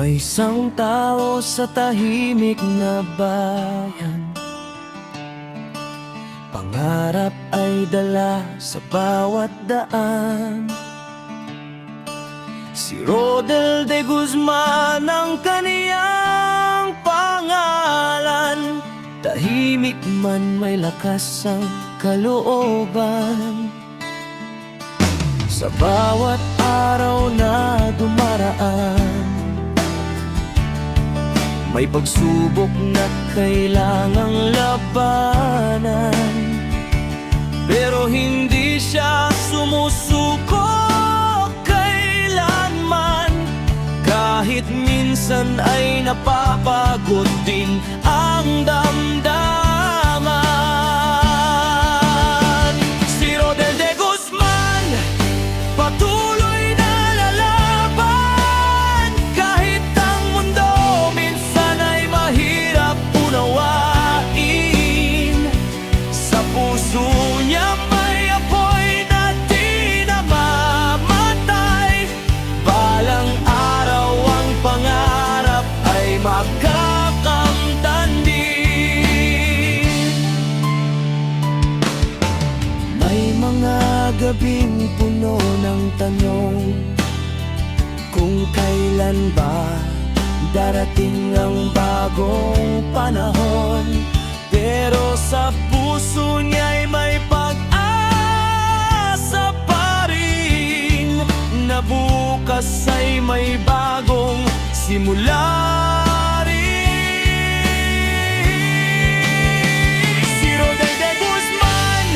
May isang tao sa tahimik na bayan, pangarap ay dala sa bawat daan. Si Rodel de Guzman ang kaniyang pangalan. Tahimik man may lakas ang kalooban. Sa bawat araw na dumaraan, may pagsubok na kailangang labanan. Pero hindi siya sumusuko kailanman. Kahit minsan ay napapagod din ang damdaman. Si Rodel de Guzman patuloy na lalaban. Kahit ang mundo minsan ay mahirap unawain, sa puso niya may apoy na di namamatay. Balang araw ang pangarap ay makakamtan din. May mga gabing puno ng tanong kung kailan ba darating ang bagong panahon. Pero sa puso niya'y may pag-asa pa rin, na bukas ay may bagong simula rin. Si Rodel de Guzman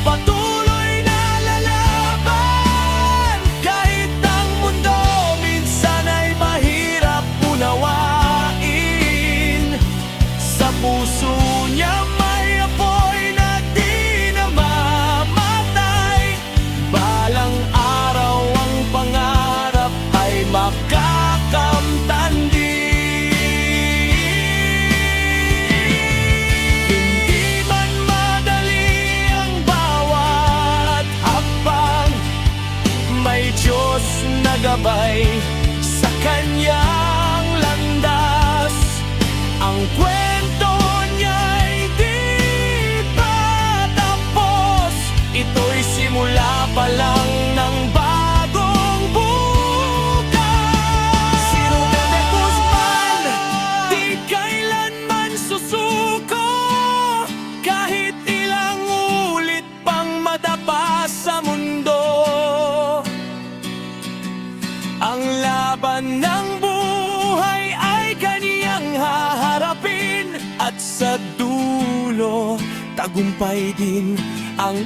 patuloy na lalaban. Kahit ang mundo minsan ay mahirap unawain, sa puso niya may apoy na di namamatay. Balang araw ang pangarap ay makakamtan din. Hindi man madali ang bawat hakbang, may Diyos na gabay sa kanyang landas. Ang kwento niya'y di pa tapos, ito'y simula pa lang ng bagong bukas. Si Rodel de Guzman di kailanman susuko, kahit ilang ulit pang madapa sa mundo. Ang laban ng buhay ay kaniyang haharapin, at sa dulo tagumpay din ang